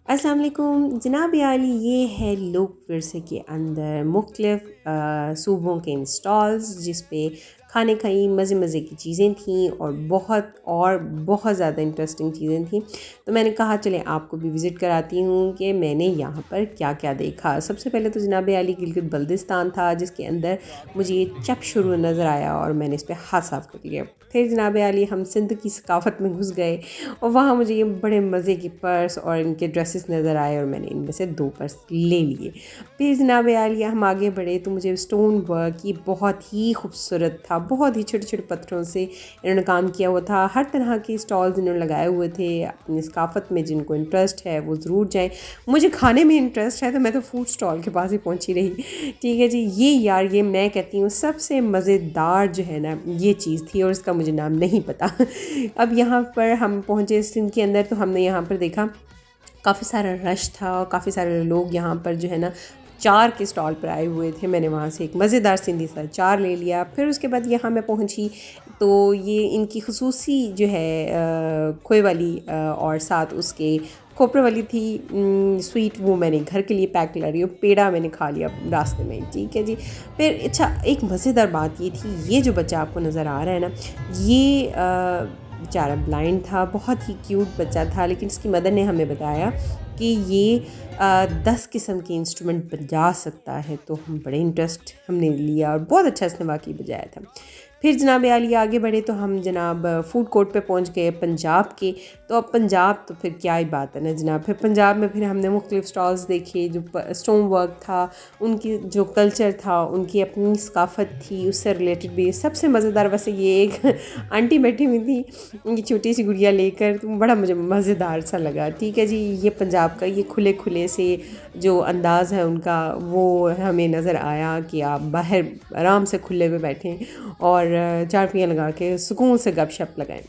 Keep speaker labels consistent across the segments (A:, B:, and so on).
A: अस्सलाम वालेकुम जनाब आली। ये है लोक विरसे के अंदर मुख्तलिफ़ सूबों के स्टॉल्स जिस पे खाने खाई मज़े मज़े की चीज़ें थीं और बहुत ज़्यादा इंटरेस्टिंग चीज़ें थीं। तो मैंने कहा चलें आपको भी विज़िट कराती हूँ कि मैंने यहाँ पर क्या क्या देखा। सबसे पहले तो जनाब आली गिलगित बल्तिस्तान था जिसके अंदर मुझे ये चप शुरू नज़र आया और मैंने इस पर हाथ साफ कर लिया। फिर जनाब आली हम सिंध की सकाफ़त में घुस गए और वहाँ मुझे ये बड़े मज़े के पर्स और इनके ड्रेसेस नज़र आए और मैंने इनमें से 2 पर्स ले लिए। फिर जनाब आलिया हम आगे बढ़े तो मुझे स्टोन वर्क ये बहुत ही खूबसूरत था। बहुत ही छोटे-छोटे पत्थरों से इन्होंने काम किया हुआ था। हर तरह के स्टॉल्स इन्होंने लगाए हुए थे। अपनी सकाफ़त में जिनको इंटरेस्ट है वो ज़रूर जाएँ। मुझे खाने में इंटरेस्ट है तो मैं तो फूड स्टॉल के पास ही पहुँची रही। ठीक है जी, ये मैं कहती हूँ सबसे मज़ेदार जो है ना ये चीज़ थी और इसका मुझे नाम नहीं पता। अब यहाँ पर हम पहुँचे सिंध के अंदर तो हमने यहाँ पर देखा काफ़ी सारा रश था और काफ़ी सारे लोग यहाँ पर जो है ना चार के स्टॉल पर आए हुए थे। मैंने वहाँ से एक मज़ेदार सिंधी सा चार ले लिया। फिर उसके बाद यहाँ मैं पहुँची तो ये इनकी ख़ुसूसी जो है खोए वाली और साथ उसके खोपरे वाली थी स्वीट, वो मैंने घर के लिए पैक कर रही हूँ। पेड़ा मैंने खा लिया रास्ते में, ठीक है जी। फिर अच्छा एक मज़ेदार बात ये थी, ये जो बच्चा आपको नज़र आ रहा है ना, ये बेचारा ब्लाइंड था, बहुत ही क्यूट बच्चा था, लेकिन इसकी मदर ने हमें बताया कि ये 10 किस्म के इंस्ट्रूमेंट बजा सकता है। तो हम बड़े इंटरेस्ट हमने लिया और बहुत अच्छा इसने वाकई बजाया था। फिर जनाब आली आगे बढ़े तो हम जनाब फ़ूड कोर्ट पे पहुंच गए पंजाब के। तो अब पंजाब तो फिर क्या ही बात है ना जनाब। फिर पंजाब में फिर हमने मुख्तलिफ़ स्टॉल्स देखे, जो स्टोन वर्क था, उनकी जो कल्चर था, उनकी अपनी सकाफ़त थी, उससे रिलेटेड भी सबसे मज़ेदार वैसे ये एक आंटी बैठी हुई थी उनकी छोटी सी गुड़िया लेकर, तो बड़ा मुझे मज़ेदार सा लगा। ठीक है जी, ये पंजाब का ये खुले खुले से जो अंदाज़ है उनका वो हमें नज़र आया कि आप बाहर आराम से खुले में बैठें और चारपियाँ लगा के सुकून से गपशप लगाएं।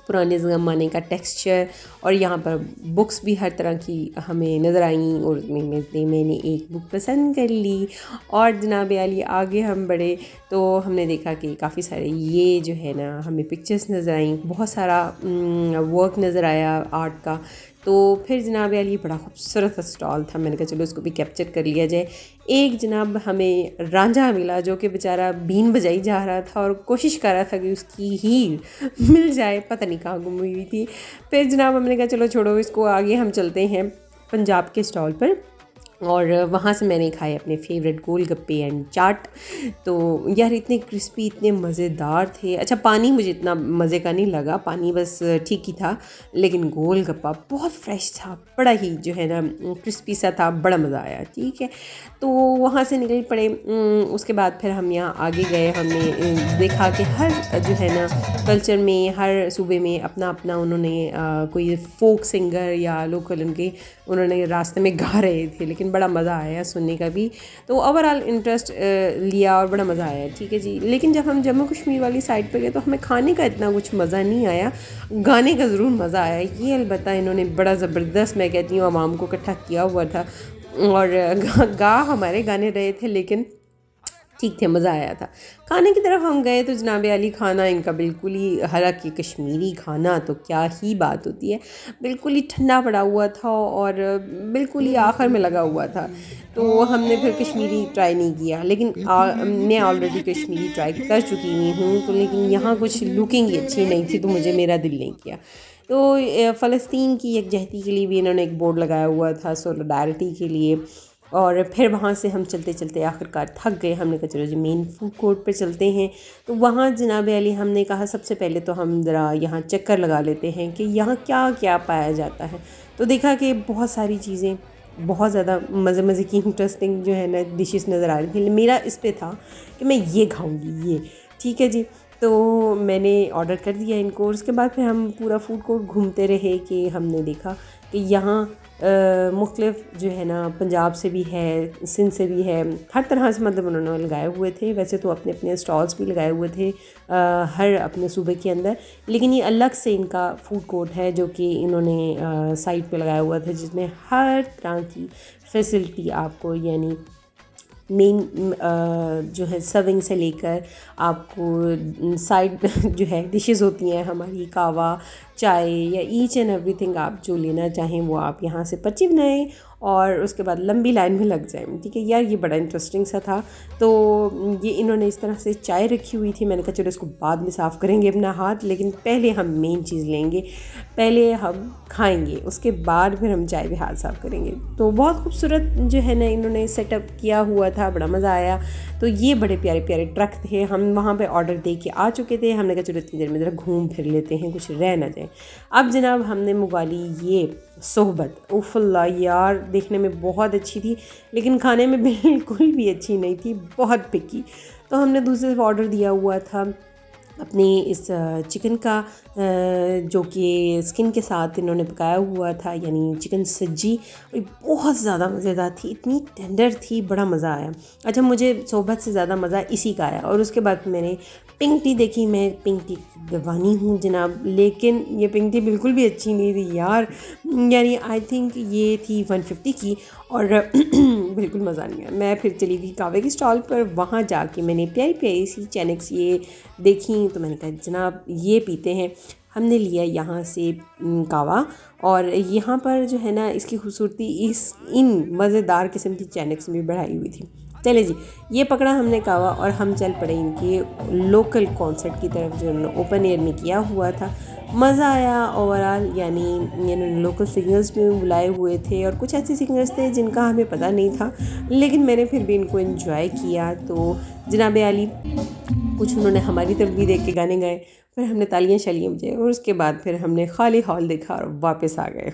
A: पुराने ज़माने का टेक्सचर और यहाँ पर बुक्स भी हर तरह की हमें नज़र आईं और मैंने एक बुक पसंद कर ली। और जनाब आली आगे हम बढ़े तो हमने देखा कि काफ़ी सारे ये जो है ना हमें पिक्चर्स नज़र आईं, बहुत सारा वर्क नज़र आया आर्ट का। तो फिर जनाब आली बड़ा खूबसूरत स्टॉल था, मैंने कहा चलो इसको भी कैप्चर कर लिया जाए। एक जनाब हमें रांझा मिला जो कि बेचारा बीन बजाई जा रहा था और कोशिश कर रहा था कि उसकी हीर मिल जाए, पता नहीं कहाँ गुम हुई थी। फिर जनाब हमने कहा चलो छोड़ो इसको, आगे हम चलते हैं पंजाब के स्टॉल पर और वहाँ से मैंने खाए अपने फेवरेट गोलगप्पे एंड चाट। तो यार इतने क्रिस्पी, इतने मज़ेदार थे। अच्छा पानी मुझे इतना मज़े का नहीं लगा, पानी बस ठीक ही था, लेकिन गोलगप्पा बहुत फ्रेश था, बड़ा ही जो है ना क्रिस्पी सा था, बड़ा मज़ा आया। ठीक है, तो वहाँ से निकल पड़े। उसके बाद फिर हम यहाँ आगे गए, हमने देखा कि हर जो है ना कल्चर में, हर सूबे में अपना अपना उन्होंने कोई फोक सिंगर या लोकल उन्होंने रास्ते में गा रहे थे, लेकिन बड़ा मज़ा आया सुनने का भी। तो ओवरऑल इंटरेस्ट लिया और बड़ा मज़ा आया। ठीक है जी, लेकिन जब हम जम्मू कश्मीर वाली साइड पे गए तो हमें खाने का इतना कुछ मज़ा नहीं आया, गाने का ज़रूर मज़ा आया। ये अलबत्ता इन्होंने बड़ा ज़बरदस्त, मैं कहती हूँ, आवाम को इकट्ठा किया हुआ था और गा हमारे गाने रहे थे, लेकिन ठीक थे, मज़ा आया था। खाने की तरफ हम गए तो जनाब आली खाना इनका बिल्कुल ही, हालांकि कश्मीरी खाना तो क्या ही बात होती है, बिल्कुल ही ठंडा पड़ा हुआ था और बिल्कुल ही आखिर में लगा हुआ था। तो हमने फिर कश्मीरी ट्राई नहीं किया, लेकिन मैं ऑलरेडी कश्मीरी ट्राई कर चुकी हुई हूँ, तो लेकिन यहाँ कुछ लुकिंग ही अच्छी नहीं थी तो मुझे मेरा दिल नहीं किया। तो फ़लस्तीन की यकजहती के लिए भी इन्होंने एक बोर्ड लगाया हुआ था, सोलिडारिटी के लिए। और फिर वहाँ से हम चलते चलते आखिरकार थक गए, हमने कहा चलो जी मेन फूड कोर्ट पे चलते हैं। तो वहाँ जनाब अली हमने कहा सबसे पहले तो हम ज़रा यहाँ चक्कर लगा लेते हैं कि यहाँ क्या क्या पाया जाता है। तो देखा कि बहुत सारी चीज़ें, बहुत ज़्यादा मज़े मज़े की इंटरेस्टिंग जो है ना डिशेस नज़र आ रही थी। मेरा इस पे था कि मैं ये खाऊँगी ये, ठीक है जी। तो मैंने ऑर्डर कर दिया इनको और उसके बाद फिर हम पूरा फूड कोर्ट घूमते रहे कि हमने देखा कि यहाँ मुख्तलिफ़ जो है ना पंजाब से भी है, सिंध से भी है, हर तरह से मतलब उन्होंने लगाए हुए थे। वैसे तो अपने अपने स्टॉल्स भी लगाए हुए थे हर अपने सूबे के अंदर, लेकिन ये अलग से इनका फूड कोर्ट है जो कि इन्होंने साइट पे लगाया हुआ था, जिसमें हर तरह की फैसिलिटी आपको, यानी मेन जो है सर्विंग से लेकर आपको साइड जो है डिशेस होती हैं हमारी, कावा चाय या ईच एंड एवरीथिंग आप जो लेना चाहें वो आप यहाँ से पर्ची बनाएं और उसके बाद लंबी लाइन में लग जाएं। ठीक है यार, ये बड़ा इंटरेस्टिंग सा था। तो ये इन्होंने इस तरह से चाय रखी हुई थी, मैंने कहा चलो इसको बाद में साफ़ करेंगे अपना हाथ, लेकिन पहले हम मेन चीज़ लेंगे, पहले हम खाएंगे, उसके बाद फिर हम चाय भी हाथ साफ़ करेंगे। तो बहुत खूबसूरत जो है ना इन्होंने सेटअप किया हुआ था, बड़ा मज़ा आया। तो ये बड़े प्यारे प्यारे ट्रक थे, हम वहाँ पे ऑर्डर दे के आ चुके थे, हमने कहा चलो इतनी देर में ज़रा घूम फिर लेते हैं, कुछ रह ना जाए। अब जनाब हमने मंगवा ली ये सोहबत। उफ़ल्ला यार, देखने में बहुत अच्छी थी लेकिन खाने में बिल्कुल भी अच्छी नहीं थी, बहुत फिक्की। तो हमने दूसरे ऑर्डर दिया हुआ था अपने इस चिकन का, जो कि स्किन के साथ इन्होंने पकाया हुआ था, यानी चिकन सज्जी। बहुत ज़्यादा मज़ेदार थी, इतनी टेंडर थी, बड़ा मज़ा आया। अच्छा, मुझे सोहबत से ज़्यादा मज़ा इसी का आया। और उसके बाद मैंने पिंक टी देखी, मैं पिंक टी की दीवानी हूँ जनाब, लेकिन ये पिंक टी बिल्कुल भी अच्छी नहीं थी यार, यानी आई थिंक ये थी 150 की और बिल्कुल मज़ा नहीं आया। मैं फिर चली गई कावे की स्टॉल पर, वहाँ जाके मैंने प्यारी प्यारी सी चैनक्स ये देखी, तो मैंने कहा जनाब ये पीते हैं। हमने लिया यहाँ से कावा, और यहाँ पर जो है ना इसकी खूबसूरती इन मज़ेदार किस्म की चैनक्स में बढ़ाई हुई थी। चले जी, ये पकड़ा हमने कावा और हम चल पड़े इनके लोकल कॉन्सर्ट की तरफ जो उन्होंने ओपन एयर में किया हुआ था। मज़ा आया ओवरऑल, यानी इन्होंने लोकल सिंगर्स भी बुलाए हुए थे और कुछ ऐसे सिंगर्स थे जिनका हमें पता नहीं था, लेकिन मैंने फिर भी इनको एंजॉय किया। तो जनाब आली कुछ उन्होंने हमारी तरफ भी देख के गाने गाए, फिर हमने तालियां शालियां बजाई और उसके बाद फिर हमने खाली हॉल देखा और वापस आ गए।